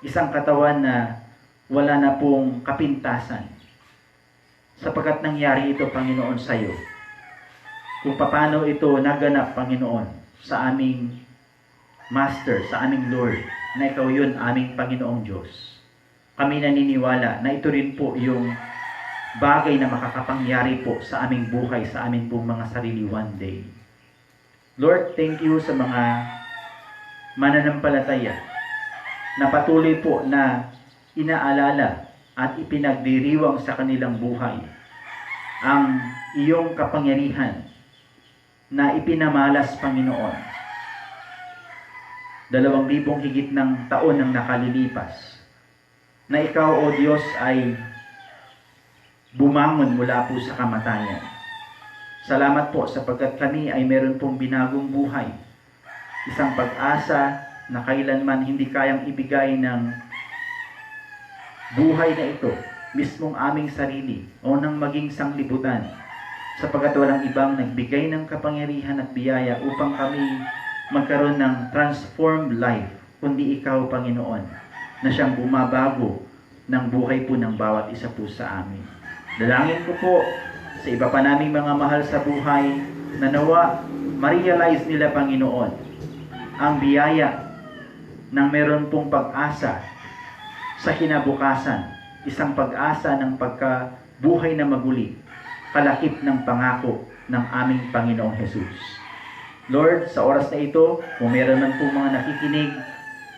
Isang katawan na wala na pong kapintasan. Sapagkat nangyari ito, Panginoon, sa iyo. Kung paano ito naganap, Panginoon, sa aming Master, sa aming Lord, na ikaw yun, aming Panginoong Diyos. Kami naniniwala na ito rin po yung bagay na makakapangyari po sa aming buhay, sa aming pong mga sarili one day. Lord, thank you sa mga mananampalataya na patuloy po na inaalala at ipinagdiriwang sa kanilang buhay ang iyong kapangyarihan na ipinamalas, Panginoon. 2,000 higit ng taon ang nakalilipas na ikaw, O Diyos, ay bumangon mula po sa kamatayan. Salamat po sapagkat kami ay meron pong binagong buhay. Isang pag-asa na kailanman hindi kayang ibigay ng buhay na ito, mismong aming sarili o ng maging sanglibutan, sapagkat walang ibang nagbigay ng kapangyarihan at biyaya upang kami magkaroon ng transformed life, kundi ikaw, Panginoon, na siyang bumabago ng buhay po ng bawat isa po sa amin. Dalangin ko po sa iba pa naming mga mahal sa buhay na nawa ma-realize nila, Panginoon, ang biyaya ng meron pong pag-asa sa kinabukasan, isang pag-asa ng pagkabuhay na maguli, kalakip ng pangako ng aming Panginoong Jesus. Lord, sa oras na ito, kung meron man po mga nakikinig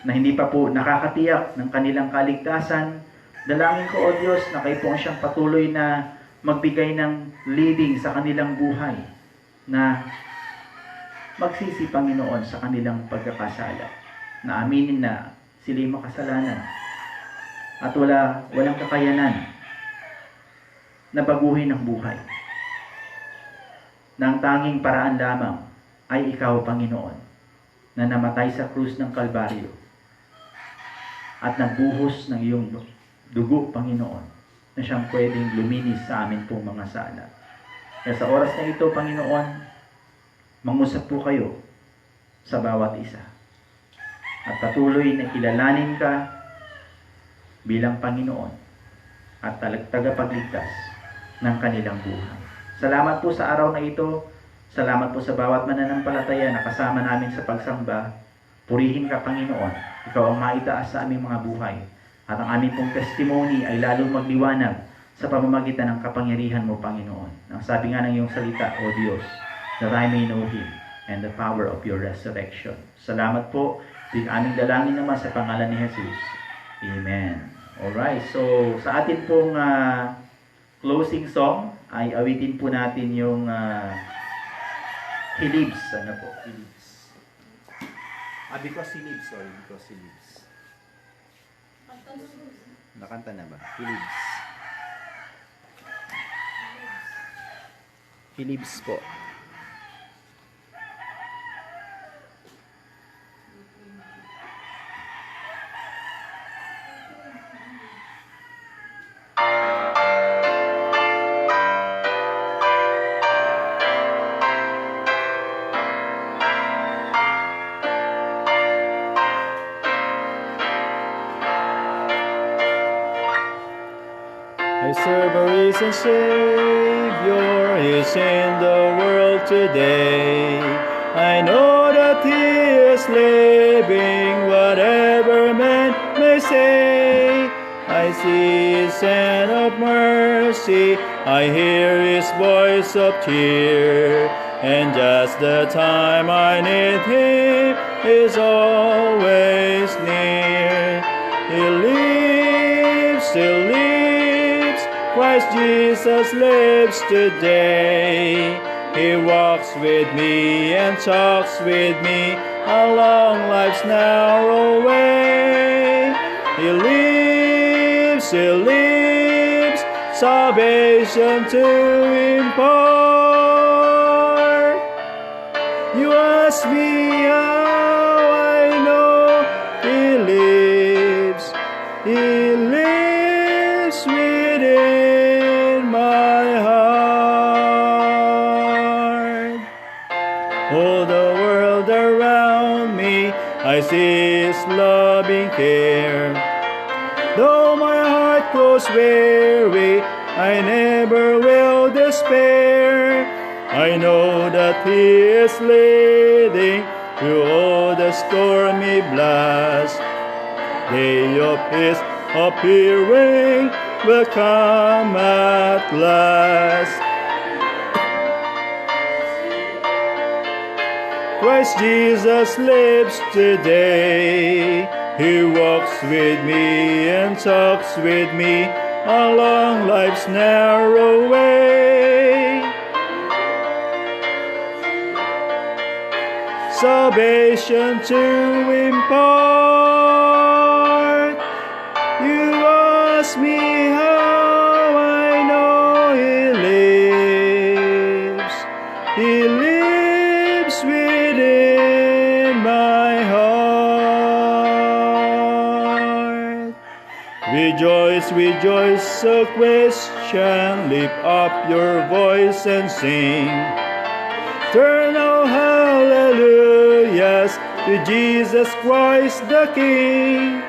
na hindi pa po nakakatiyak ng kanilang kaligtasan, dalangin ko, O Diyos, na kayo po ang siyang patuloy na magbigay ng leading sa kanilang buhay, na magsisi, Panginoon, sa kanilang pagkakasala, na aminin na sila'y makasalanan at walang kakayanan na baguhin ang buhay. Na ang tanging paraan lamang ay ikaw, Panginoon, na namatay sa krus ng Kalbaryo at nagbuhos ng iyong dugo, Panginoon, na siyang pwedeng luminis sa amin pong mga sala. Kaya sa oras na ito, Panginoon, mangusap po kayo sa bawat isa. At patuloy na kilalanin ka bilang Panginoon at tagapagligtas ng kanilang buhay. Salamat po sa araw na ito. Salamat po sa bawat mananampalataya na kasama namin sa pagsamba. Purihin ka, Panginoon. Ikaw ang maitaas sa aming mga buhay. At ang aming pong testimony ay lalong magliwanag sa pamamagitan ng kapangyarihan mo, Panginoon. Ang sabi nga ng iyong salita, O Diyos, that I may know Him and the power of your resurrection. Salamat po. Ito aming dalangin naman sa pangalan ni Jesus. Amen. Alright, so sa atin pong closing song ay awitin po natin yung He Lives. Ano po? He Lives. Because He Lives, sorry. Because He Lives. Nakanta na ba? He Lives. He Lives po. I serve a risen Savior, He's in the world today. I know that He is living, whatever man may say. mercies and of mercy, I hear His voice of cheer. And just the time I need Him is always near. He lives, Christ Jesus lives today. He walks with me and talks with me along life's narrow way. He lives, salvation to impart. You ask me how I know He lives within my heart. All the world around me, I see His loving care. Though my heart grows weary, I never will despair. I know that He is leading through all the stormy blast. Day of His appearing will come at last. Christ Jesus lives today. He walks with me and talks with me along life's narrow way. Salvation to impart. You ask me how I know He lives. He lives within my heart. Rejoice, rejoice, so Christian, lift up your voice and sing. Turn, oh hallelujahs, to Jesus Christ the King.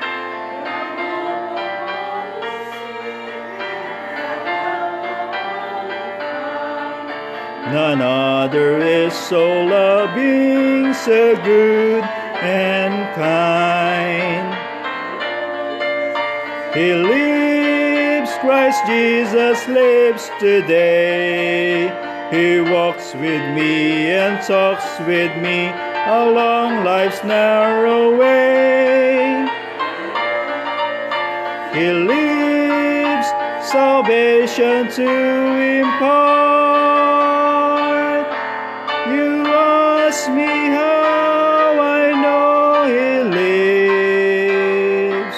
None other is so loving, so good and kind. He lives, Christ Jesus lives today. He walks with me and talks with me along life's narrow way. He lives, salvation to impart. You ask me how I know He lives.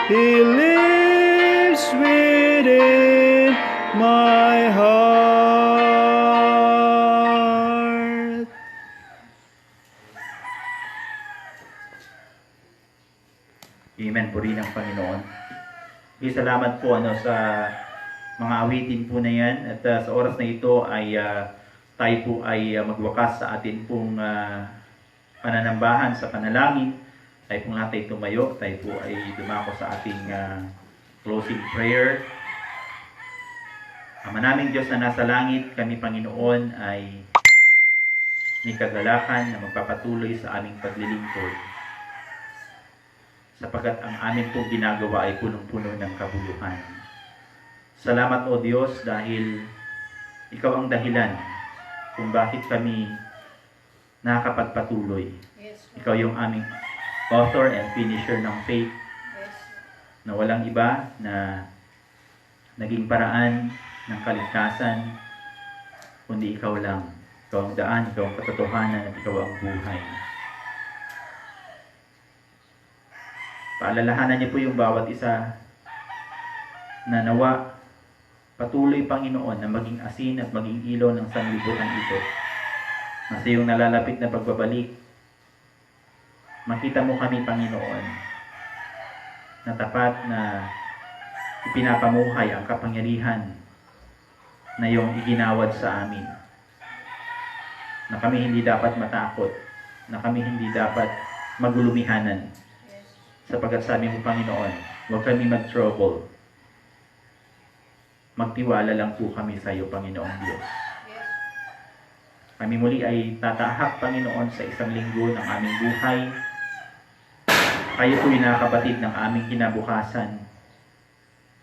He lives within my heart. Amen po rin ang Panginoon. Salamat po sa mga awitin po na yan. At sa oras na ito ay tayo po ay magwakas sa atin pong pananambahan sa panalangin. Tayo pong lahat ay tumayo. Tayo po ay dumako sa ating closing prayer. Ama naming Diyos na nasa langit, kami Panginoon ay may kagalakan na magpapatuloy sa aming paglilingkod. Sapagkat ang amin pong ginagawa ay punong-puno ng kabuluhan. Salamat o Diyos dahil Ikaw ang dahilan kung bakit kami nakakapagpatuloy. Ikaw yung aming author and finisher ng faith na walang iba na naging paraan ng kaligtasan kundi Ikaw lang. Ikaw ang daan, Ikaw ang katotohanan at Ikaw ang buhay. Paalalahanan niyo po yung bawat isa na nawa patuloy Panginoon na maging asin at maging ilaw ng sanlibutan ito. Sa iyong nalalapit na pagbabalik, makita mo kami Panginoon na tapat na ipinapamuhay ang kapangyarihan na iyong iginawad sa amin. Na kami hindi dapat matakot, na kami hindi dapat magulumihanan. Sapagkat sabi mo Panginoon, huwag kami mag-trouble. Magtiwala lang po kami sa iyo, Panginoong Diyos. Kami muli ay tatahak, Panginoon, sa isang linggo ng aming buhay. Kayo po'y nakakapatid ng aming kinabukasan.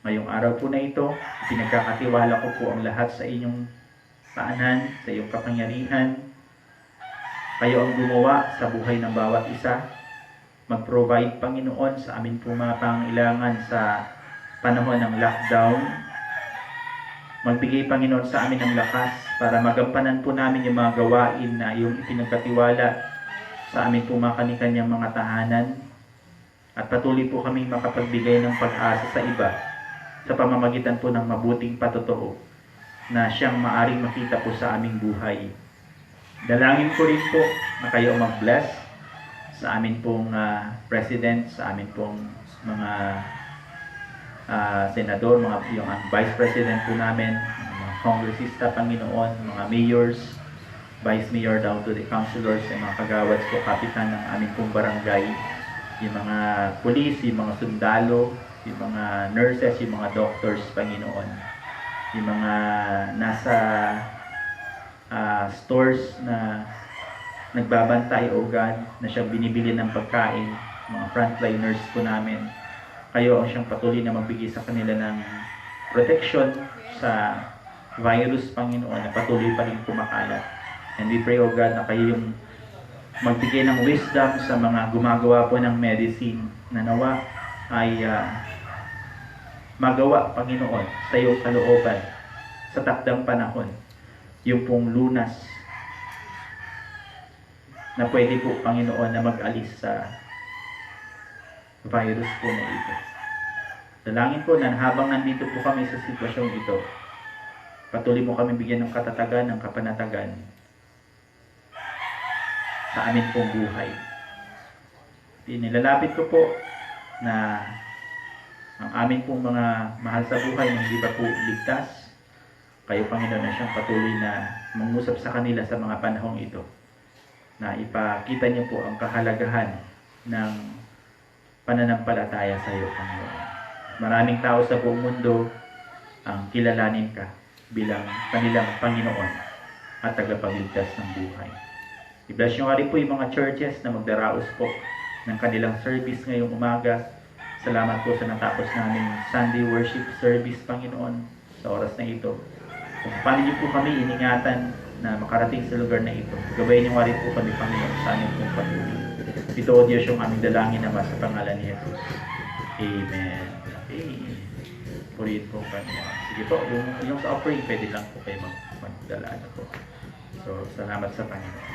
Ngayong araw po na ito, pinagkakatiwala ko po ang lahat sa inyong paanan, sa iyong kapangyarihan. Kayo ang gumawa sa buhay ng bawat isa. Mag-provide, Panginoon, sa amin po mga pangailangan sa panahon ng lockdown. Magbigay, Panginoon, sa amin ng lakas para magampanan po namin yung mga gawain na iyong ipinagkatiwala sa amin po mga kani-kanyang mga tahanan. At patuloy po kaming makapagbigay ng pag-asa sa iba sa pamamagitan po ng mabuting patotoo na siyang maaring makita po sa aming buhay. Dalangin ko rin po na kayo mag-bless sa amin pong president, sa amin pong mga senador, yung vice president po namin, mga kongresista, Panginoon, mga mayors, vice mayor down to the councilors, yung mga kagawads po, kapitan ng aming pong barangay, yung mga pulis, yung mga sundalo, yung mga nurses, yung mga doctors, Panginoon, yung mga nasa stores na nagbabantay, O God, na siyang binibili ng pagkain, mga frontliners po namin. Kayo ang siyang patuloy na magbigay sa kanila ng protection sa virus, Panginoon, na patuloy pa rin kumakalat. And we pray, O God, na kayo yung magbigay ng wisdom sa mga gumagawa po ng medicine na nawa ay magawa, Panginoon, sa iyong kalooban sa takdang panahon. Yung pong lunas na pwede po, Panginoon, na mag-alis sa virus po na ito. Dalangin po na habang nandito po kami sa sitwasyong ito, patuloy mo kami bigyan ng katatagan, ng kapanatagan sa amin pong buhay. Nilalapit ko po na ang amin pong mga mahal sa buhay na hindi pa po ligtas, kayo, Panginoon, na siyang patuloy na mangusap sa kanila sa mga panahong ito, na ipakita niyo po ang kahalagahan ng pananampalataya sa iyo, Panginoon. Maraming tao sa buong mundo ang kilalanin ka bilang kanilang Panginoon at tagapagligtas ng buhay. I-bless nyo nga rin po yung mga churches na magdaraos po ng kanilang service ngayong umaga. Salamat po sa natapos namin Sunday worship service, Panginoon, sa oras na ito. Kung paano niyo po kami iningatan na makarating sa lugar na ito, gabayin niyo nga rin po kami, Panginoon, sa aming pong patuloy. Ito, O Diyos, yung aming dalangin naman sa pangalan ni Jesus. Amen. Okay. Purihin po, Panginoon. Sige po, yung sa offering, pwede lang po kayo magdala na po. So, salamat sa Panginoon.